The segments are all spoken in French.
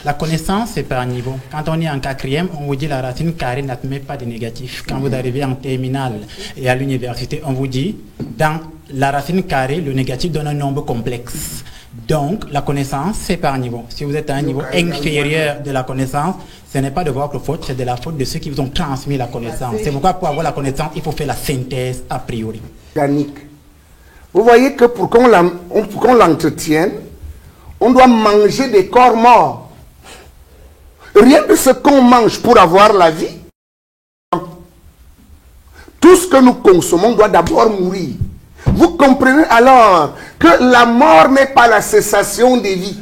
La connaissance, c'est par niveau. Quand on est en quatrième, on vous dit la racine carrée n'admet pas de négatif. Quand vous arrivez en terminale et à l'université, on vous dit, dans la racine carrée, le négatif donne un nombre complexe. Donc, la connaissance, c'est par niveau. Si vous êtes à un niveau inférieur de la connaissance, ce n'est pas de votre faute, c'est de la faute de ceux qui vous ont transmis la connaissance. C'est pourquoi, pour avoir la connaissance, il faut faire la synthèse a priori. Organique. Vous voyez que pour qu'on l'entretienne, on doit manger des corps morts. Rien de ce qu'on mange pour avoir la vie. Tout ce que nous consommons doit d'abord mourir. Vous comprenez alors que la mort n'est pas la cessation des vies.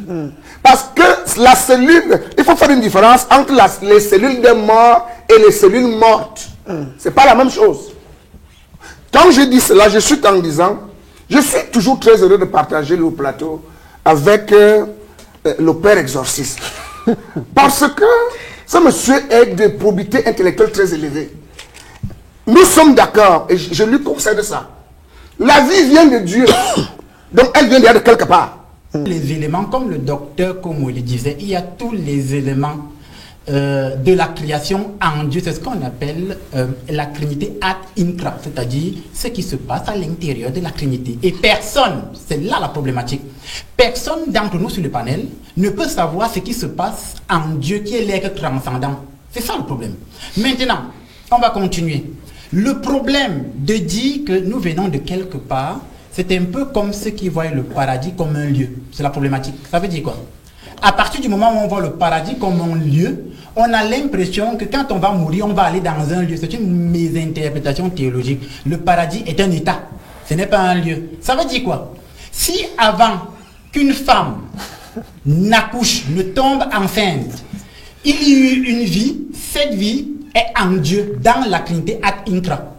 Parce que la cellule, il faut faire une différence entre les cellules de mort et les cellules mortes. Ce n'est pas la même chose. Quand je dis cela, je suis en disant, je suis toujours très heureux de partager le plateau avec le père exorciste. Parce que ce monsieur est de probité intellectuelle très élevée. Nous sommes d'accord, et je lui concède ça. La vie vient de Dieu. Donc elle vient de quelque part. Les éléments, comme le docteur Komo le disait, il y a tous les éléments de la création en Dieu. C'est ce qu'on appelle la Trinité ad incra, c'est-à-dire ce qui se passe à l'intérieur de la Trinité. Et personne, c'est là la problématique, personne d'entre nous sur le panel ne peut savoir ce qui se passe en Dieu qui est l'être transcendant. C'est ça le problème. Maintenant, on va continuer. Le problème de dire que nous venons de quelque part, c'est un peu comme ceux qui voient le paradis comme un lieu. C'est la problématique. Ça veut dire quoi? À partir du moment où on voit le paradis comme un lieu, on a l'impression que quand on va mourir, on va aller dans un lieu. C'est une mésinterprétation théologique. Le paradis est un état. Ce n'est pas un lieu. Ça veut dire quoi? Si avant qu'une femme n'accouche, ne tombe enceinte, il y a eu une vie, cette vie est en Dieu, dans la Trinité ad incra.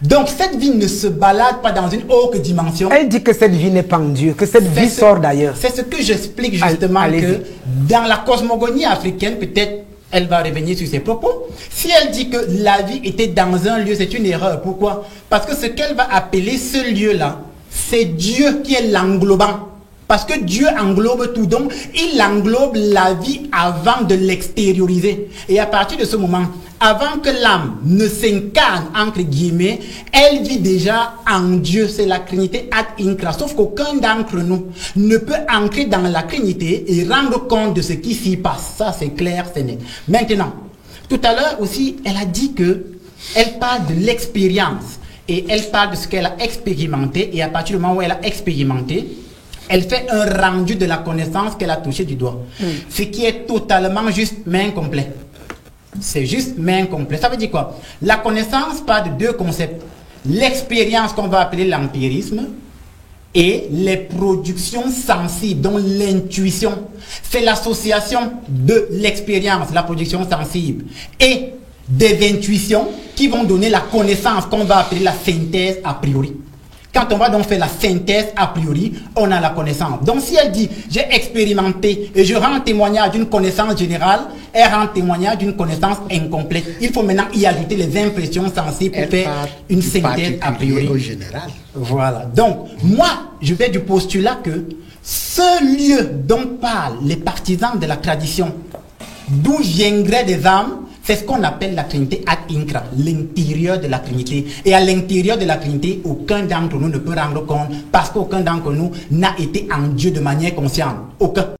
Donc cette vie ne se balade pas dans une autre dimension. Elle dit que cette vie n'est pas en Dieu, que cette vie sort d'ailleurs. C'est ce que j'explique justement, que dans la cosmogonie africaine, peut-être elle va revenir sur ses propos. Si elle dit que la vie était dans un lieu, c'est une erreur. Pourquoi? Parce que ce qu'elle va appeler ce lieu-là, c'est Dieu qui est l'englobant. Parce que Dieu englobe tout, donc il englobe la vie avant de l'extérioriser. Et à partir de ce moment, avant que l'âme ne s'incarne, entre guillemets, elle vit déjà en Dieu. C'est la Trinité ad incra. Sauf qu'aucun d'entre nous ne peut entrer dans la Trinité et rendre compte de ce qui s'y passe. Ça, c'est clair, c'est net. Maintenant, tout à l'heure aussi, elle a dit que elle parle de l'expérience. Et elle parle de ce qu'elle a expérimenté. Et à partir du moment où elle a expérimenté, elle fait un rendu de la connaissance qu'elle a touché du doigt. Ce qui est totalement juste, mais incomplet. C'est juste, mais incomplet. Ça veut dire quoi? La connaissance part de deux concepts. L'expérience qu'on va appeler l'empirisme et les productions sensibles, dont l'intuition. C'est l'association de l'expérience, la production sensible, et des intuitions qui vont donner la connaissance qu'on va appeler la synthèse a priori. Quand on va donc faire la synthèse a priori, on a la connaissance. Donc si elle dit, j'ai expérimenté et je rends témoignage d'une connaissance générale, elle rend témoignage d'une connaissance incomplète. Il faut maintenant y ajouter les impressions sensibles pour faire une synthèse a priori. Au général. Voilà. Donc, moi, je vais du postulat que ce lieu dont parlent les partisans de la tradition, d'où viendraient des âmes, c'est ce qu'on appelle la Trinité ad incra, l'intérieur de la Trinité. Et à l'intérieur de la Trinité, aucun d'entre nous ne peut rendre compte parce qu'aucun d'entre nous n'a été en Dieu de manière consciente. Aucun.